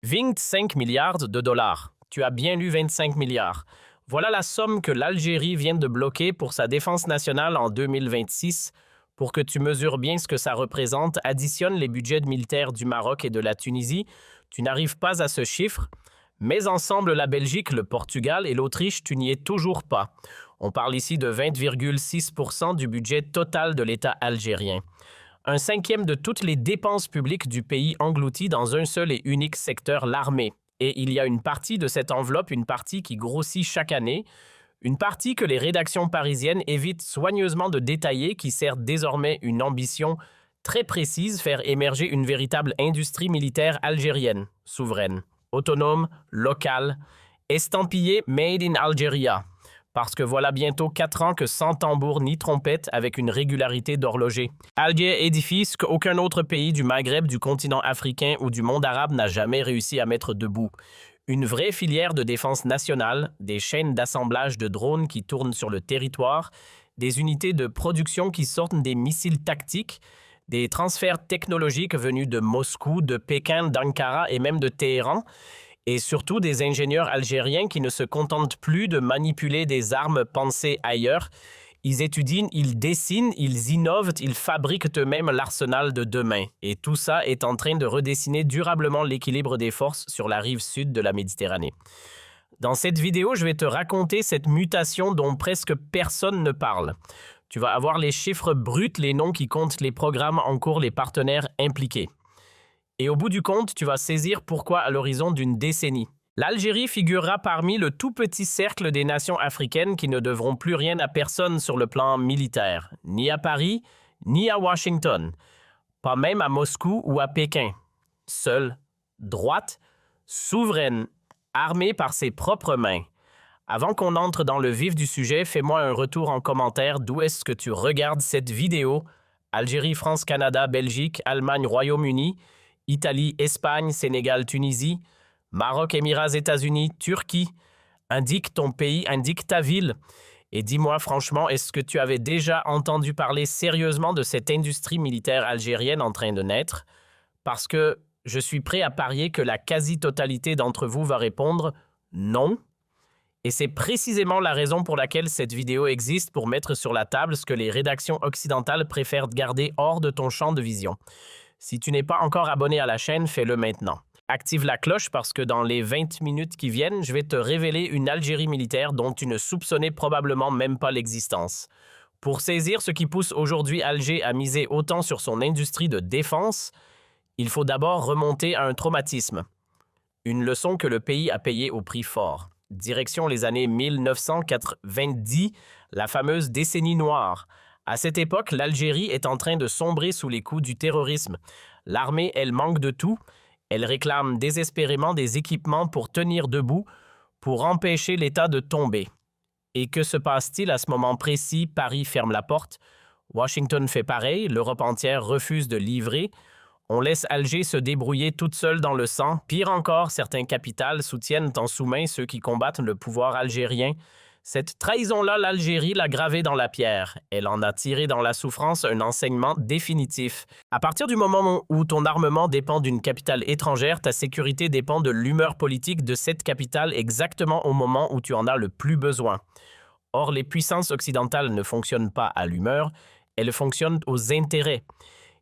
25 milliards de dollars. Tu as bien lu 25 milliards. Voilà la somme que l'Algérie vient de bloquer pour sa défense nationale en 2026. Pour que tu mesures bien ce que ça représente, additionne les budgets militaires du Maroc et de la Tunisie. Tu n'arrives pas à ce chiffre. Mais ensemble, la Belgique, le Portugal et l'Autriche, tu n'y es toujours pas. On parle ici de 20,6% du budget total de l'État algérien. Un cinquième de toutes les dépenses publiques du pays englouties dans un seul et unique secteur, l'armée. Et il y a une partie de cette enveloppe, une partie qui grossit chaque année, une partie que les rédactions parisiennes évitent soigneusement de détailler, qui sert désormais une ambition très précise, faire émerger une véritable industrie militaire algérienne, souveraine, autonome, locale, estampillée Made in Algeria. Parce que voilà bientôt 4 ans que sans tambour ni trompette avec une régularité d'horloger. Alger édifie ce qu'aucun autre pays du Maghreb, du continent africain ou du monde arabe n'a jamais réussi à mettre debout. Une vraie filière de défense nationale, des chaînes d'assemblage de drones qui tournent sur le territoire, des unités de production qui sortent des missiles tactiques, des transferts technologiques venus de Moscou, de Pékin, d'Ankara et même de Téhéran, et surtout des ingénieurs algériens qui ne se contentent plus de manipuler des armes pensées ailleurs. Ils étudient, ils dessinent, ils innovent, ils fabriquent eux-mêmes l'arsenal de demain. Et tout ça est en train de redessiner durablement l'équilibre des forces sur la rive sud de la Méditerranée. Dans cette vidéo, je vais te raconter cette mutation dont presque personne ne parle. Tu vas avoir les chiffres bruts, les noms qui comptent, les programmes en cours, les partenaires impliqués. Et au bout du compte, tu vas saisir pourquoi à l'horizon d'une décennie. L'Algérie figurera parmi le tout petit cercle des nations africaines qui ne devront plus rien à personne sur le plan militaire, ni à Paris, ni à Washington, pas même à Moscou ou à Pékin. Seule, droite, souveraine, armée par ses propres mains. Avant qu'on entre dans le vif du sujet, fais-moi un retour en commentaire d'où est-ce que tu regardes cette vidéo. Algérie, France, Canada, Belgique, Allemagne, Royaume-Uni, Italie, Espagne, Sénégal, Tunisie, Maroc, Émirats, États-Unis, Turquie. Indique ton pays, indique ta ville. Et dis-moi franchement, est-ce que tu avais déjà entendu parler sérieusement de cette industrie militaire algérienne en train de naître? Parce que je suis prêt à parier que la quasi-totalité d'entre vous va répondre non. Et c'est précisément la raison pour laquelle cette vidéo existe, pour mettre sur la table ce que les rédactions occidentales préfèrent garder hors de ton champ de vision. Si tu n'es pas encore abonné à la chaîne, fais-le maintenant. Active la cloche parce que dans les 20 minutes qui viennent, je vais te révéler une Algérie militaire dont tu ne soupçonnais probablement même pas l'existence. Pour saisir ce qui pousse aujourd'hui Alger à miser autant sur son industrie de défense, il faut d'abord remonter à un traumatisme. Une leçon que le pays a payée au prix fort. Direction les années 1990, la fameuse décennie noire. À cette époque, l'Algérie est en train de sombrer sous les coups du terrorisme. L'armée, elle manque de tout. Elle réclame désespérément des équipements pour tenir debout, pour empêcher l'État de tomber. Et que se passe-t-il à ce moment précis? Paris ferme la porte. Washington fait pareil. L'Europe entière refuse de livrer. On laisse Alger se débrouiller toute seule dans le sang. Pire encore, certains capitales soutiennent en sous-main ceux qui combattent le pouvoir algérien. Cette trahison-là, l'Algérie l'a gravée dans la pierre. Elle en a tiré dans la souffrance un enseignement définitif. À partir du moment où ton armement dépend d'une capitale étrangère, ta sécurité dépend de l'humeur politique de cette capitale exactement au moment où tu en as le plus besoin. Or, les puissances occidentales ne fonctionnent pas à l'humeur, elles fonctionnent aux intérêts.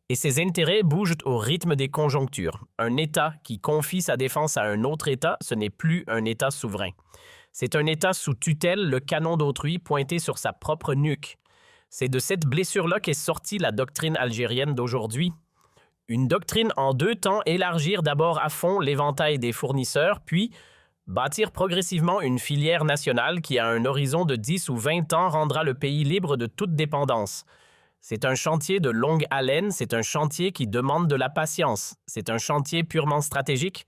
Et ces intérêts bougent au rythme des conjonctures. Un État qui confie sa défense à un autre État, ce n'est plus un État souverain. C'est un État sous tutelle, le canon d'autrui pointé sur sa propre nuque. C'est de cette blessure-là qu'est sortie la doctrine algérienne d'aujourd'hui. Une doctrine en 2 temps: élargir d'abord à fond l'éventail des fournisseurs, puis bâtir progressivement une filière nationale qui, à un horizon de 10 ou 20 ans, rendra le pays libre de toute dépendance. C'est un chantier de longue haleine, c'est un chantier qui demande de la patience, c'est un chantier purement stratégique.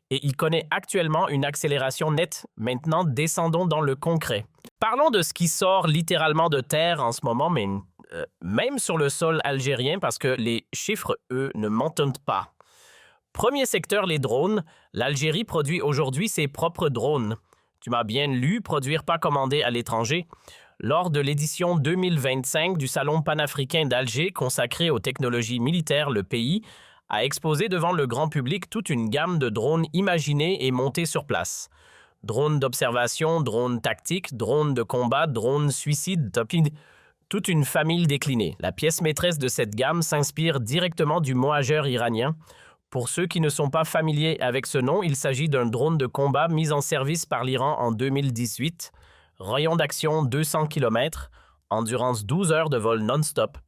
Et il connaît actuellement une accélération nette. Maintenant, descendons dans le concret. Parlons de ce qui sort littéralement de terre en ce moment, mais même sur le sol algérien, parce que les chiffres, eux, ne mentent pas. Premier secteur, les drones. L'Algérie produit aujourd'hui ses propres drones. Tu m'as bien lu, produire pas commandé à l'étranger. Lors de l'édition 2025 du Salon panafricain d'Alger consacré aux technologies militaires, le pays a exposé devant le grand public toute une gamme de drones imaginés et montés sur place. Drones d'observation, drones tactiques, drones de combat, drones suicides, toute une famille déclinée. La pièce maîtresse de cette gamme s'inspire directement du Mohajer iranien. Pour ceux qui ne sont pas familiers avec ce nom, il s'agit d'un drone de combat mis en service par l'Iran en 2018. Rayon d'action 200 km, endurance 12 heures de vol non-stop,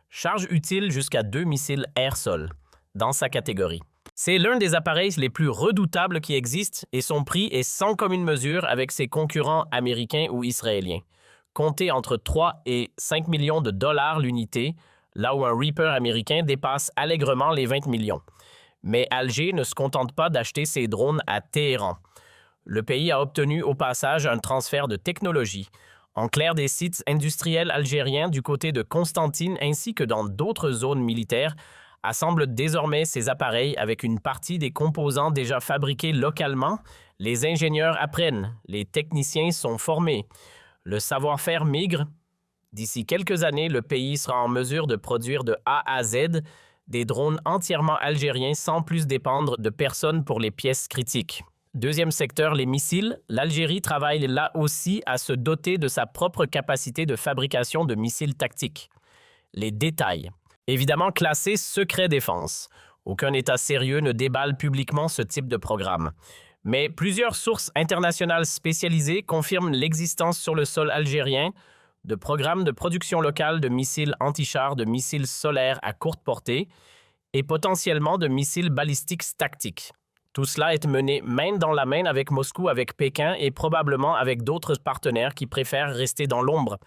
charge utile jusqu'à 2 missiles air-sol, dans sa catégorie. C'est l'un des appareils les plus redoutables qui existent et son prix est sans commune mesure avec ses concurrents américains ou israéliens. Compté entre 3 et 5 millions de dollars l'unité, là où un Reaper américain dépasse allègrement les 20 millions. Mais Alger ne se contente pas d'acheter ses drones à Téhéran. Le pays a obtenu au passage un transfert de technologie. En clair, des sites industriels algériens du côté de Constantine ainsi que dans d'autres zones militaires assemblent désormais ces appareils avec une partie des composants déjà fabriqués localement. Les ingénieurs apprennent, les techniciens sont formés. Le savoir-faire migre. D'ici quelques années, le pays sera en mesure de produire de A à Z des drones entièrement algériens sans plus dépendre de personnes pour les pièces critiques. Deuxième secteur, les missiles. L'Algérie travaille là aussi à se doter de sa propre capacité de fabrication de missiles tactiques. Les détails. Évidemment classés secret défense. Aucun État sérieux ne déballe publiquement ce type de programme. Mais plusieurs sources internationales spécialisées confirment l'existence sur le sol algérien de programmes de production locale de missiles anti-chars, de missiles solaires à courte portée et potentiellement de missiles balistiques tactiques. Tout cela est mené main dans la main avec Moscou, avec Pékin et probablement avec d'autres partenaires qui préfèrent rester dans l'ombre.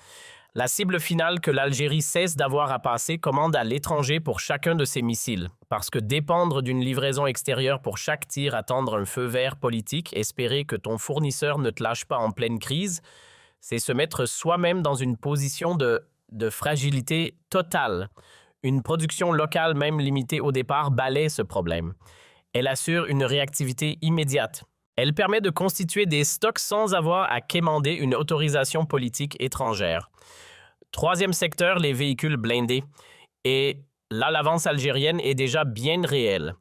La cible finale que l'Algérie cesse d'avoir à passer commande à l'étranger pour chacun de ses missiles. Parce que dépendre d'une livraison extérieure pour chaque tir, attendre un feu vert politique, espérer que ton fournisseur ne te lâche pas en pleine crise, c'est se mettre soi-même dans une position de fragilité totale. Une production locale, même limitée au départ, balaie ce problème. Elle assure une réactivité immédiate. Elle permet de constituer des stocks sans avoir à quémander une autorisation politique étrangère. Troisième secteur, les véhicules blindés. Et là, l'avance algérienne est déjà bien réelle.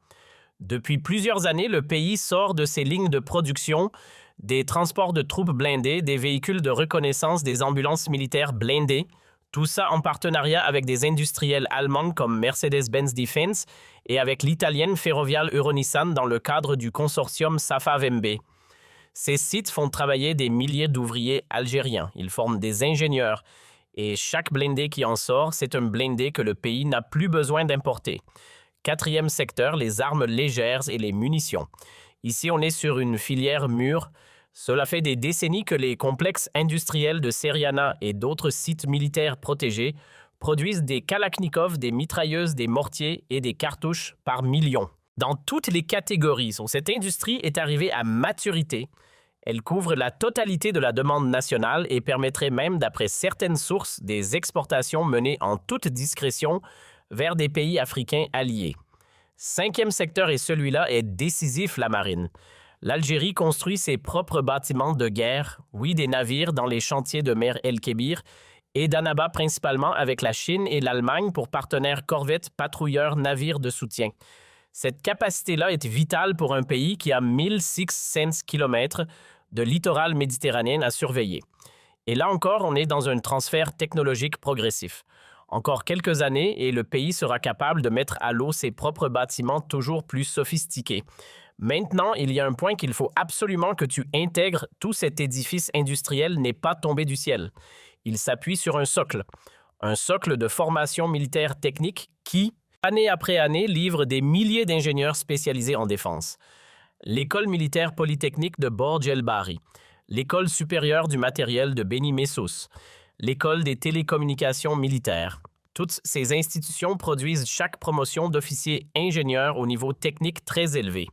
Depuis plusieurs années, le pays sort de ses lignes de production des transports de troupes blindées, des véhicules de reconnaissance, des ambulances militaires blindées, tout ça en partenariat avec des industriels allemands comme Mercedes-Benz Defense et avec l'italienne Ferrovial Euronissan dans le cadre du consortium Safa-Vembe. Ces sites font travailler des milliers d'ouvriers algériens. Ils forment des ingénieurs. Et chaque blindé qui en sort, c'est un blindé que le pays n'a plus besoin d'importer. Quatrième secteur, les armes légères et les munitions. Ici, on est sur une filière mûre. Cela fait des décennies que les complexes industriels de Seriana et d'autres sites militaires protégés produisent des Kalachnikov, des mitrailleuses, des mortiers et des cartouches par millions. Dans toutes les catégories, cette industrie est arrivée à maturité. Elle couvre la totalité de la demande nationale et permettrait même, d'après certaines sources, des exportations menées en toute discrétion vers des pays africains alliés. Cinquième secteur, et celui-là est décisif, la marine. L'Algérie construit ses propres bâtiments de guerre, oui des navires dans les chantiers de mer El-Kébir, et d'Annaba principalement avec la Chine et l'Allemagne pour partenaires corvettes, patrouilleurs, navires de soutien. Cette capacité-là est vitale pour un pays qui a 1600 km de littoral méditerranéen à surveiller. Et là encore, on est dans un transfert technologique progressif. Encore quelques années et le pays sera capable de mettre à l'eau ses propres bâtiments toujours plus sophistiqués. Maintenant, il y a un point qu'il faut absolument que tu intègres. Tout cet édifice industriel n'est pas tombé du ciel. Il s'appuie sur un socle de formation militaire technique qui, année après année, livre des milliers d'ingénieurs spécialisés en défense. L'École militaire polytechnique de Borj El Bahri, l'École supérieure du matériel de Beni Messos, l'École des télécommunications militaires. Toutes ces institutions produisent chaque promotion d'officiers ingénieurs au niveau technique très élevé.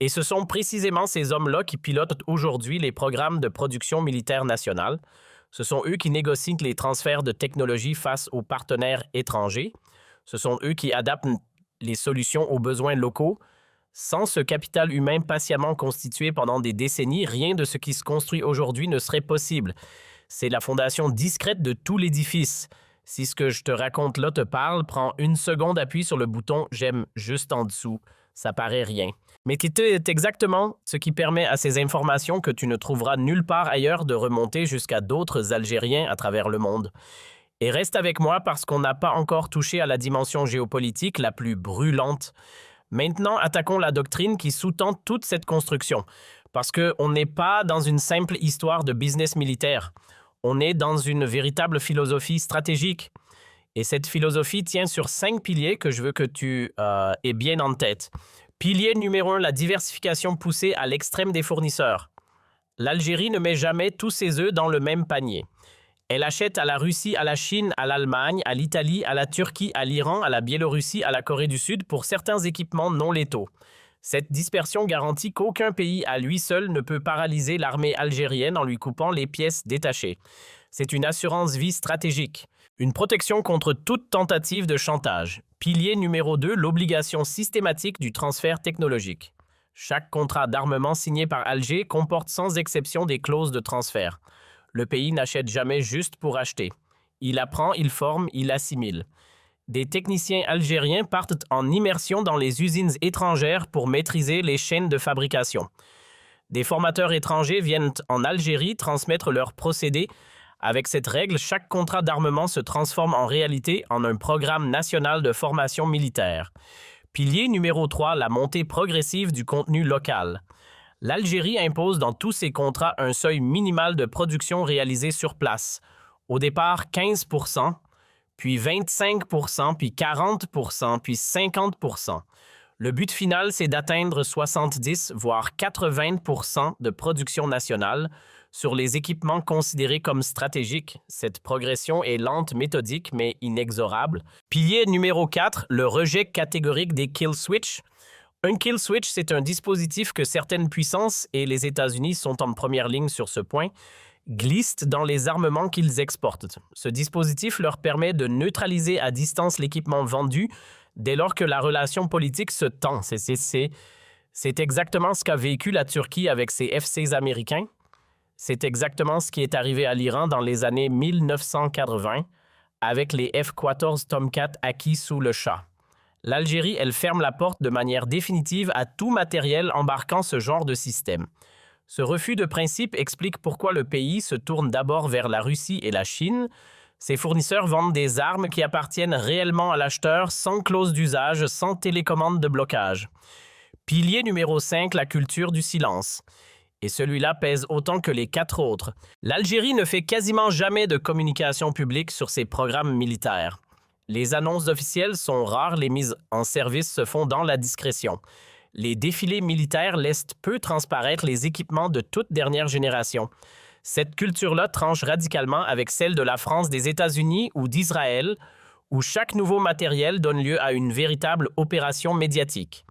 Et ce sont précisément ces hommes-là qui pilotent aujourd'hui les programmes de production militaire nationale. Ce sont eux qui négocient les transferts de technologie face aux partenaires étrangers. Ce sont eux qui adaptent les solutions aux besoins locaux. Sans ce capital humain patiemment constitué pendant des décennies, rien de ce qui se construit aujourd'hui ne serait possible. C'est la fondation discrète de tout l'édifice. Si ce que je te raconte là te parle, prends une seconde, appuie sur le bouton «J'aime» juste en dessous. Ça paraît rien. Mais c'est exactement ce qui permet à ces informations que tu ne trouveras nulle part ailleurs de remonter jusqu'à d'autres Algériens à travers le monde. Et reste avec moi parce qu'on n'a pas encore touché à la dimension géopolitique la plus brûlante. Maintenant, attaquons la doctrine qui sous-tend toute cette construction. Parce qu'on n'est pas dans une simple histoire de business militaire. On est dans une véritable philosophie stratégique. Et cette philosophie tient sur 5 piliers que je veux que tu aies bien en tête. Pilier numéro 1, la diversification poussée à l'extrême des fournisseurs. L'Algérie ne met jamais tous ses œufs dans le même panier. Elle achète à la Russie, à la Chine, à l'Allemagne, à l'Italie, à la Turquie, à l'Iran, à la Biélorussie, à la Corée du Sud pour certains équipements non létaux. Cette dispersion garantit qu'aucun pays à lui seul ne peut paralyser l'armée algérienne en lui coupant les pièces détachées. C'est une assurance vie stratégique. Une protection contre toute tentative de chantage. Pilier numéro 2, l'obligation systématique du transfert technologique. Chaque contrat d'armement signé par Alger comporte sans exception des clauses de transfert. Le pays n'achète jamais juste pour acheter. Il apprend, il forme, il assimile. Des techniciens algériens partent en immersion dans les usines étrangères pour maîtriser les chaînes de fabrication. Des formateurs étrangers viennent en Algérie transmettre leurs procédés. Avec cette règle, chaque contrat d'armement se transforme en réalité en un programme national de formation militaire. Pilier numéro 3, la montée progressive du contenu local. L'Algérie impose dans tous ses contrats un seuil minimal de production réalisée sur place. Au départ, 15%, puis 25%, puis 40%, puis 50%. Le but final, c'est d'atteindre 70, voire 80% de production nationale sur les équipements considérés comme stratégiques. Cette progression est lente, méthodique, mais inexorable. Pilier numéro 4, le rejet catégorique des kill switch. Un kill switch, c'est un dispositif que certaines puissances, et les États-Unis sont en première ligne sur ce point, glissent dans les armements qu'ils exportent. Ce dispositif leur permet de neutraliser à distance l'équipement vendu dès lors que la relation politique se tend. C'est exactement ce qu'a vécu la Turquie avec ses F-16 américains. C'est exactement ce qui est arrivé à l'Iran dans les années 1980 avec les F-14 Tomcat acquis sous le Shah. L'Algérie, elle ferme la porte de manière définitive à tout matériel embarquant ce genre de système. Ce refus de principe explique pourquoi le pays se tourne d'abord vers la Russie et la Chine. Ces fournisseurs vendent des armes qui appartiennent réellement à l'acheteur sans clause d'usage, sans télécommande de blocage. Pilier numéro 5, la culture du silence. Et celui-là pèse autant que les 4 autres. L'Algérie ne fait quasiment jamais de communication publique sur ses programmes militaires. Les annonces officielles sont rares, les mises en service se font dans la discrétion. Les défilés militaires laissent peu transparaître les équipements de toute dernière génération. Cette culture-là tranche radicalement avec celle de la France, des États-Unis ou d'Israël, où chaque nouveau matériel donne lieu à une véritable opération médiatique.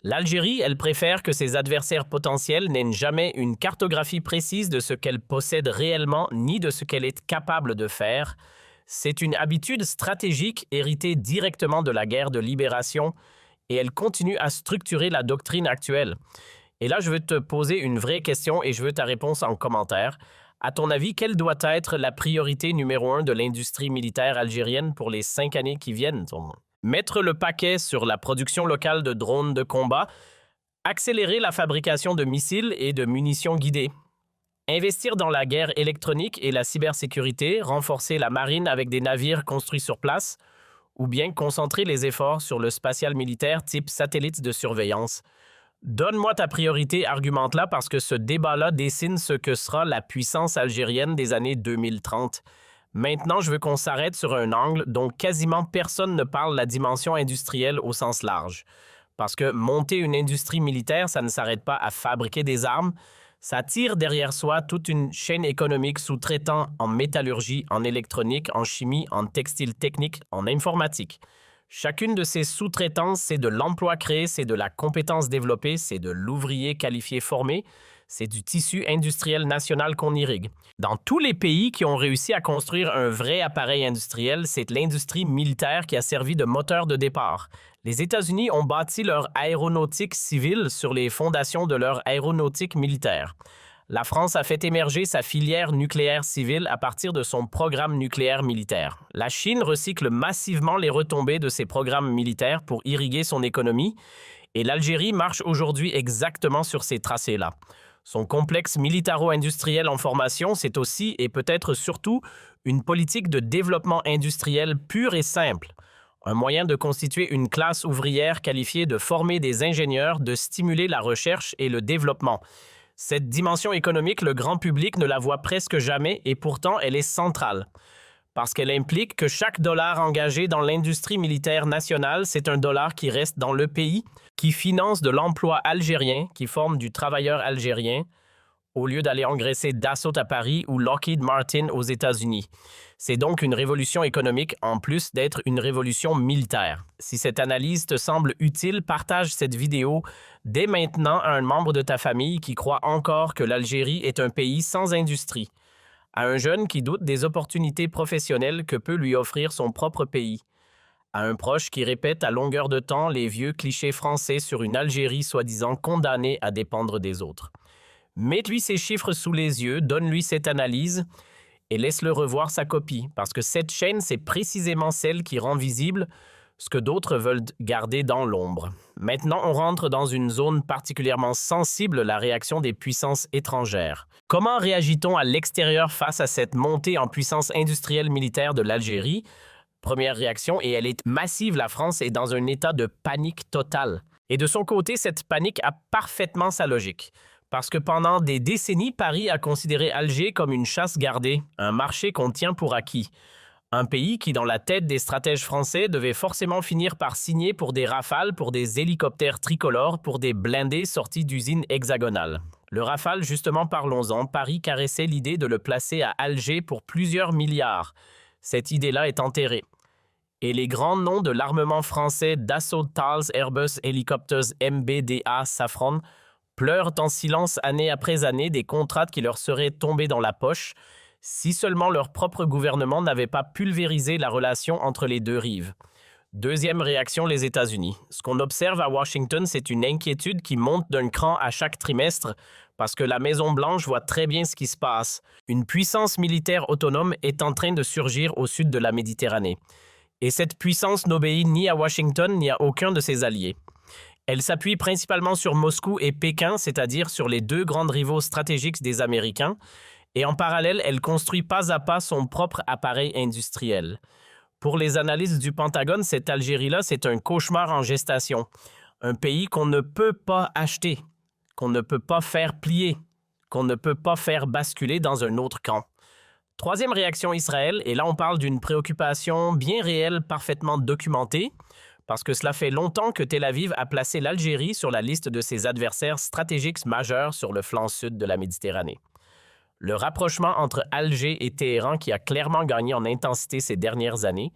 L'Algérie, elle préfère que ses adversaires potentiels n'aient jamais une cartographie précise de ce qu'elle possède réellement ni de ce qu'elle est capable de faire. C'est une habitude stratégique héritée directement de la guerre de libération et elle continue à structurer la doctrine actuelle. Et là, je veux te poser une vraie question et je veux ta réponse en commentaire. À ton avis, quelle doit être la priorité numéro 1 de l'industrie militaire algérienne pour les 5 années qui viennent? Mettre le paquet sur la production locale de drones de combat, accélérer la fabrication de missiles et de munitions guidées, investir dans la guerre électronique et la cybersécurité, renforcer la marine avec des navires construits sur place, ou bien concentrer les efforts sur le spatial militaire type satellite de surveillance. Donne-moi ta priorité, argumente-la, parce que ce débat-là dessine ce que sera la puissance algérienne des années 2030. Maintenant, je veux qu'on s'arrête sur un angle dont quasiment personne ne parle, la dimension industrielle au sens large. Parce que monter une industrie militaire, ça ne s'arrête pas à fabriquer des armes, ça tire derrière soi toute une chaîne économique sous-traitant en métallurgie, en électronique, en chimie, en textile technique, en informatique. Chacune de ces sous-traitances, c'est de l'emploi créé, c'est de la compétence développée, c'est de l'ouvrier qualifié formé, c'est du tissu industriel national qu'on irrigue. Dans tous les pays qui ont réussi à construire un vrai appareil industriel, c'est l'industrie militaire qui a servi de moteur de départ. Les États-Unis ont bâti leur aéronautique civile sur les fondations de leur aéronautique militaire. La France a fait émerger sa filière nucléaire civile à partir de son programme nucléaire militaire. La Chine recycle massivement les retombées de ses programmes militaires pour irriguer son économie, et l'Algérie marche aujourd'hui exactement sur ces tracés-là. Son complexe militaro-industriel en formation, c'est aussi et peut-être surtout une politique de développement industriel pure et simple. Un moyen de constituer une classe ouvrière qualifiée de former des ingénieurs, de stimuler la recherche et le développement. Cette dimension économique, le grand public ne la voit presque jamais et pourtant elle est centrale. Parce qu'elle implique que chaque dollar engagé dans l'industrie militaire nationale, c'est un dollar qui reste dans le pays, qui finance de l'emploi algérien, qui forme du travailleur algérien, au lieu d'aller engraisser Dassault à Paris ou Lockheed Martin aux États-Unis. C'est donc une révolution économique en plus d'être une révolution militaire. Si cette analyse te semble utile, partage cette vidéo dès maintenant à un membre de ta famille qui croit encore que l'Algérie est un pays sans industrie, à un jeune qui doute des opportunités professionnelles que peut lui offrir son propre pays, à un proche qui répète à longueur de temps les vieux clichés français sur une Algérie soi-disant condamnée à dépendre des autres. Mets-lui ces chiffres sous les yeux, donne-lui cette analyse et laisse-le revoir sa copie, parce que cette chaîne, c'est précisément celle qui rend visible ce que d'autres veulent garder dans l'ombre. Maintenant, on rentre dans une zone particulièrement sensible, la réaction des puissances étrangères. Comment réagit-on à l'extérieur face à cette montée en puissance industrielle militaire de l'Algérie? Première réaction, et elle est massive, la France est dans un état de panique totale. Et de son côté, cette panique a parfaitement sa logique. Parce que pendant des décennies, Paris a considéré Alger comme une chasse gardée, un marché qu'on tient pour acquis. Un pays qui, dans la tête des stratèges français, devait forcément finir par signer pour des Rafales, pour des hélicoptères tricolores, pour des blindés sortis d'usines hexagonales. Le Rafale, justement, parlons-en, Paris caressait l'idée de le placer à Alger pour plusieurs milliards. Cette idée-là est enterrée. Et les grands noms de l'armement français, Dassault, Thales, Airbus, Helicopters, MBDA, Safran, pleurent en silence année après année des contrats qui leur seraient tombés dans la poche, si seulement leur propre gouvernement n'avait pas pulvérisé la relation entre les deux rives. Deuxième réaction, les États-Unis. Ce qu'on observe à Washington, c'est une inquiétude qui monte d'un cran à chaque trimestre parce que la Maison-Blanche voit très bien ce qui se passe. Une puissance militaire autonome est en train de surgir au sud de la Méditerranée. Et cette puissance n'obéit ni à Washington ni à aucun de ses alliés. Elle s'appuie principalement sur Moscou et Pékin, c'est-à-dire sur les deux grands rivaux stratégiques des Américains, et en parallèle, elle construit pas à pas son propre appareil industriel. Pour les analystes du Pentagone, cette Algérie-là, c'est un cauchemar en gestation. Un pays qu'on ne peut pas acheter, qu'on ne peut pas faire plier, qu'on ne peut pas faire basculer dans un autre camp. Troisième réaction, Israël, et là on parle d'une préoccupation bien réelle, parfaitement documentée, parce que cela fait longtemps que Tel Aviv a placé l'Algérie sur la liste de ses adversaires stratégiques majeurs sur le flanc sud de la Méditerranée. Le rapprochement entre Alger et Téhéran, qui a clairement gagné en intensité ces dernières années,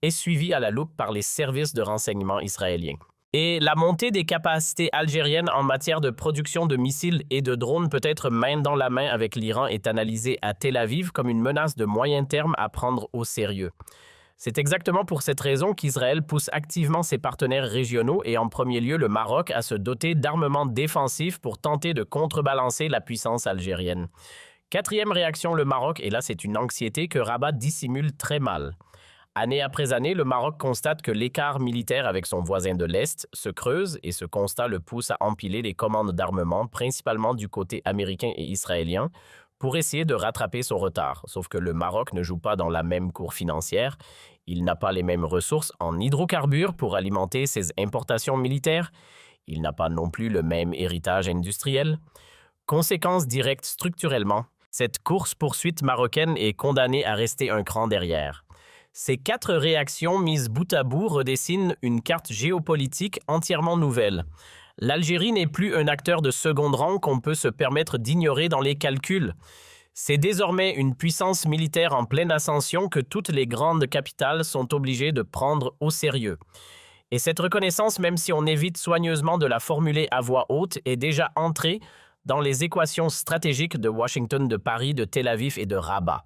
est suivi à la loupe par les services de renseignement israéliens. Et la montée des capacités algériennes en matière de production de missiles et de drones peut être main dans la main avec l'Iran est analysée à Tel Aviv comme une menace de moyen terme à prendre au sérieux. C'est exactement pour cette raison qu'Israël pousse activement ses partenaires régionaux et en premier lieu le Maroc à se doter d'armements défensifs pour tenter de contrebalancer la puissance algérienne. Quatrième réaction, le Maroc, et là c'est une anxiété que Rabat dissimule très mal. Année après année, le Maroc constate que l'écart militaire avec son voisin de l'Est se creuse et ce constat le pousse à empiler les commandes d'armement, principalement du côté américain et israélien, pour essayer de rattraper son retard. Sauf que le Maroc ne joue pas dans la même cour financière, il n'a pas les mêmes ressources en hydrocarbures pour alimenter ses importations militaires, il n'a pas non plus le même héritage industriel. Conséquence directe structurellement, cette course-poursuite marocaine est condamnée à rester un cran derrière. Ces 4 réactions mises bout à bout redessinent une carte géopolitique entièrement nouvelle. L'Algérie n'est plus un acteur de second rang qu'on peut se permettre d'ignorer dans les calculs. C'est désormais une puissance militaire en pleine ascension que toutes les grandes capitales sont obligées de prendre au sérieux. Et cette reconnaissance, même si on évite soigneusement de la formuler à voix haute, est déjà entrée dans les équations stratégiques de Washington, de Paris, de Tel Aviv et de Rabat.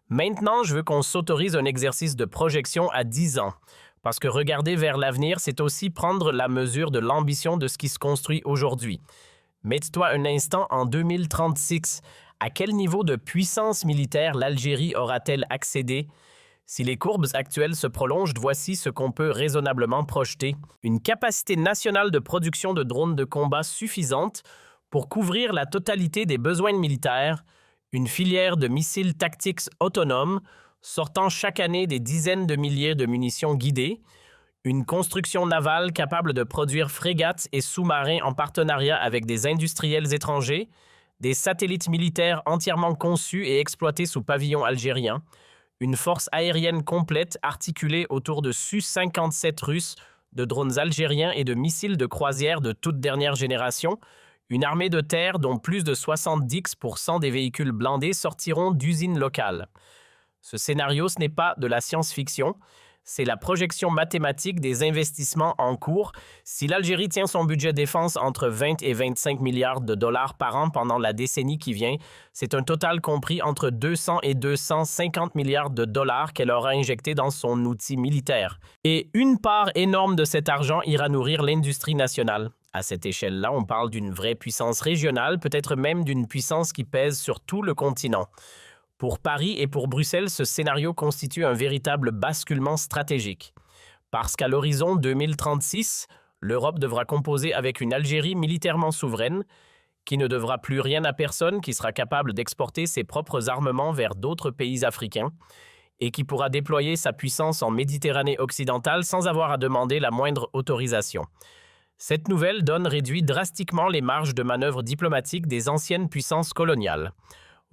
Maintenant, je veux qu'on s'autorise un exercice de projection à 10 ans. Parce que regarder vers l'avenir, c'est aussi prendre la mesure de l'ambition de ce qui se construit aujourd'hui. Mets-toi un instant en 2036. À quel niveau de puissance militaire l'Algérie aura-t-elle accédé? Si les courbes actuelles se prolongent, voici ce qu'on peut raisonnablement projeter. Une capacité nationale de production de drones de combat suffisante pour couvrir la totalité des besoins militaires, une filière de missiles tactiques autonomes sortant chaque année des dizaines de milliers de munitions guidées, une construction navale capable de produire frégates et sous-marins en partenariat avec des industriels étrangers, des satellites militaires entièrement conçus et exploités sous pavillon algérien, une force aérienne complète articulée autour de Su-57 russes, de drones algériens et de missiles de croisière de toute dernière génération, une armée de terre dont plus de 70% des véhicules blindés sortiront d'usines locales. Ce scénario, ce n'est pas de la science-fiction, c'est la projection mathématique des investissements en cours. Si l'Algérie tient son budget défense entre 20 et 25 milliards de dollars par an pendant la décennie qui vient, c'est un total compris entre 200 et 250 milliards de dollars qu'elle aura injecté dans son outil militaire. Et une part énorme de cet argent ira nourrir l'industrie nationale. À cette échelle-là, on parle d'une vraie puissance régionale, peut-être même d'une puissance qui pèse sur tout le continent. Pour Paris et pour Bruxelles, ce scénario constitue un véritable basculement stratégique. Parce qu'à l'horizon 2036, l'Europe devra composer avec une Algérie militairement souveraine, qui ne devra plus rien à personne, qui sera capable d'exporter ses propres armements vers d'autres pays africains, et qui pourra déployer sa puissance en Méditerranée occidentale sans avoir à demander la moindre autorisation. Cette nouvelle donne réduit drastiquement les marges de manœuvre diplomatiques des anciennes puissances coloniales.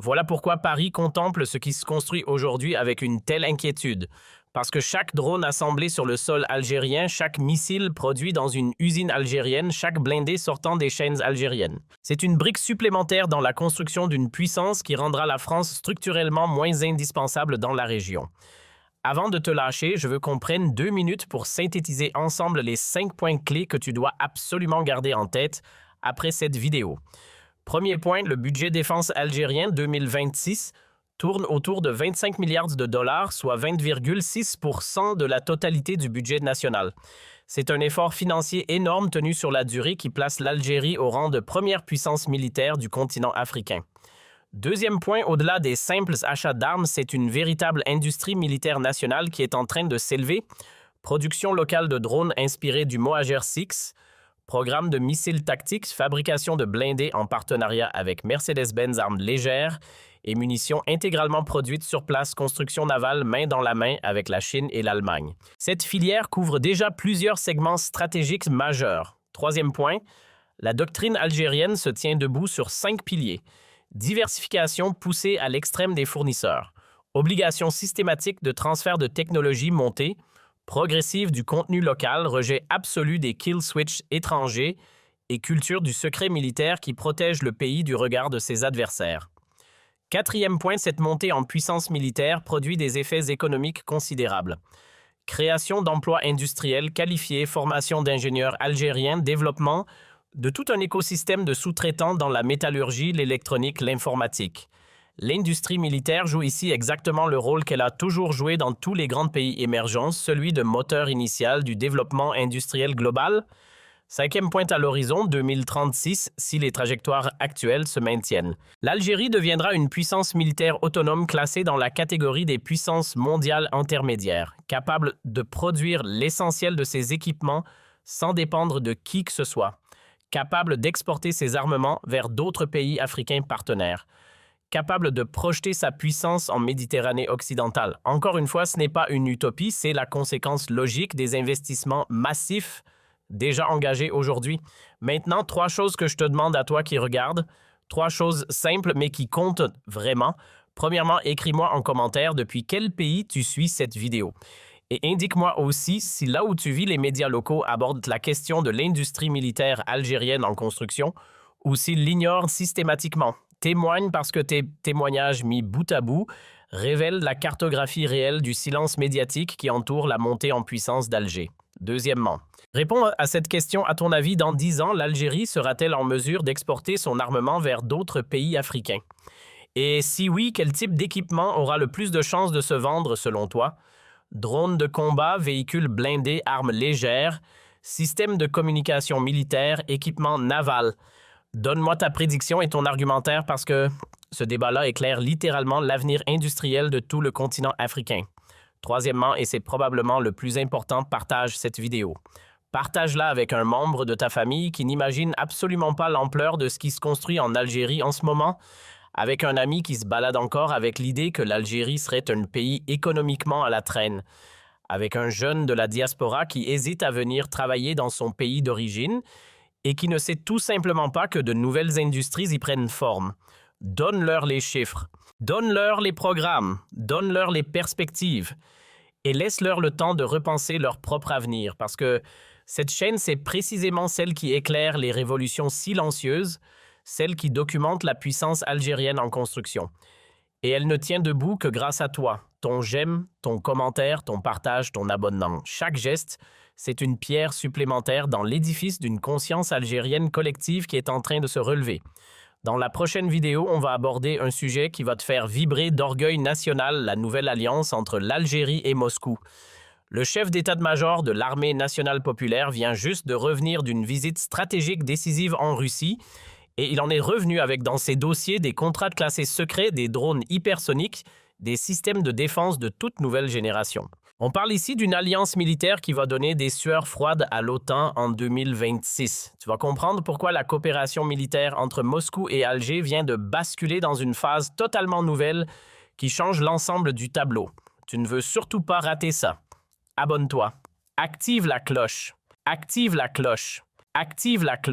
Voilà pourquoi Paris contemple ce qui se construit aujourd'hui avec une telle inquiétude. Parce que chaque drone assemblé sur le sol algérien, chaque missile produit dans une usine algérienne, chaque blindé sortant des chaînes algériennes. C'est une brique supplémentaire dans la construction d'une puissance qui rendra la France structurellement moins indispensable dans la région. Avant de te lâcher, je veux qu'on prenne 2 minutes pour synthétiser ensemble les 5 points clés que tu dois absolument garder en tête après cette vidéo. Premier point, le budget défense algérien 2026 tourne autour de 25 milliards de dollars, soit 20,6% de la totalité du budget national. C'est un effort financier énorme tenu sur la durée qui place l'Algérie au rang de première puissance militaire du continent africain. Deuxième point, au-delà des simples achats d'armes, c'est une véritable industrie militaire nationale qui est en train de s'élever. Production locale de drones inspirés du Mohajer 6, programme de missiles tactiques, fabrication de blindés en partenariat avec Mercedes-Benz Armes Légères et munitions intégralement produites sur place, construction navale main dans la main avec la Chine et l'Allemagne. Cette filière couvre déjà plusieurs segments stratégiques majeurs. Troisième point, la doctrine algérienne se tient debout sur 5 piliers. Diversification poussée à l'extrême des fournisseurs. Obligation systématique de transfert de technologie montée. Progressive du contenu local, rejet absolu des kill switch étrangers et culture du secret militaire qui protège le pays du regard de ses adversaires. Quatrième point, cette montée en puissance militaire produit des effets économiques considérables. Création d'emplois industriels qualifiés, formation d'ingénieurs algériens, développement de tout un écosystème de sous-traitants dans la métallurgie, l'électronique, l'informatique. L'industrie militaire joue ici exactement le rôle qu'elle a toujours joué dans tous les grands pays émergents, celui de moteur initial du développement industriel global. Cinquième point à l'horizon 2036, si les trajectoires actuelles se maintiennent. L'Algérie deviendra une puissance militaire autonome classée dans la catégorie des puissances mondiales intermédiaires, capable de produire l'essentiel de ses équipements sans dépendre de qui que ce soit, capable d'exporter ses armements vers d'autres pays africains partenaires, capable de projeter sa puissance en Méditerranée occidentale. Encore une fois, ce n'est pas une utopie, c'est la conséquence logique des investissements massifs déjà engagés aujourd'hui. Maintenant, 3 choses que je te demande à toi qui regardes, 3 choses simples mais qui comptent vraiment. Premièrement, écris-moi en commentaire depuis quel pays tu suis cette vidéo. Et indique-moi aussi si là où tu vis, les médias locaux abordent la question de l'industrie militaire algérienne en construction ou s'ils l'ignorent systématiquement. Témoigne parce que tes témoignages mis bout à bout révèlent la cartographie réelle du silence médiatique qui entoure la montée en puissance d'Alger. Deuxièmement, réponds à cette question. À ton avis, dans 10 ans, l'Algérie sera-t-elle en mesure d'exporter son armement vers d'autres pays africains? Et si oui, quel type d'équipement aura le plus de chances de se vendre selon toi? Drones de combat, véhicules blindés, armes légères, systèmes de communication militaire, équipement naval. Donne-moi ta prédiction et ton argumentaire parce que ce débat-là éclaire littéralement l'avenir industriel de tout le continent africain. Troisièmement, et c'est probablement le plus important, partage cette vidéo. Partage-la avec un membre de ta famille qui n'imagine absolument pas l'ampleur de ce qui se construit en Algérie en ce moment, avec un ami qui se balade encore avec l'idée que l'Algérie serait un pays économiquement à la traîne, avec un jeune de la diaspora qui hésite à venir travailler dans son pays d'origine et qui ne sait tout simplement pas que de nouvelles industries y prennent forme. Donne-leur les chiffres, donne-leur les programmes, donne-leur les perspectives et laisse-leur le temps de repenser leur propre avenir parce que cette chaîne, c'est précisément celle qui éclaire les révolutions silencieuses, celle qui documente la puissance algérienne en construction. Et elle ne tient debout que grâce à toi, ton j'aime, ton commentaire, ton partage, ton abonnement. Chaque geste, c'est une pierre supplémentaire dans l'édifice d'une conscience algérienne collective qui est en train de se relever. Dans la prochaine vidéo, on va aborder un sujet qui va te faire vibrer d'orgueil national, la nouvelle alliance entre l'Algérie et Moscou. Le chef d'état-major de l'armée nationale populaire vient juste de revenir d'une visite stratégique décisive en Russie et il en est revenu avec dans ses dossiers des contrats classés secrets, des drones hypersoniques, des systèmes de défense de toute nouvelle génération. On parle ici d'une alliance militaire qui va donner des sueurs froides à l'OTAN en 2026. Tu vas comprendre pourquoi la coopération militaire entre Moscou et Alger vient de basculer dans une phase totalement nouvelle qui change l'ensemble du tableau. Tu ne veux surtout pas rater ça. Abonne-toi. Active la cloche. Active la cloche. Active la cloche.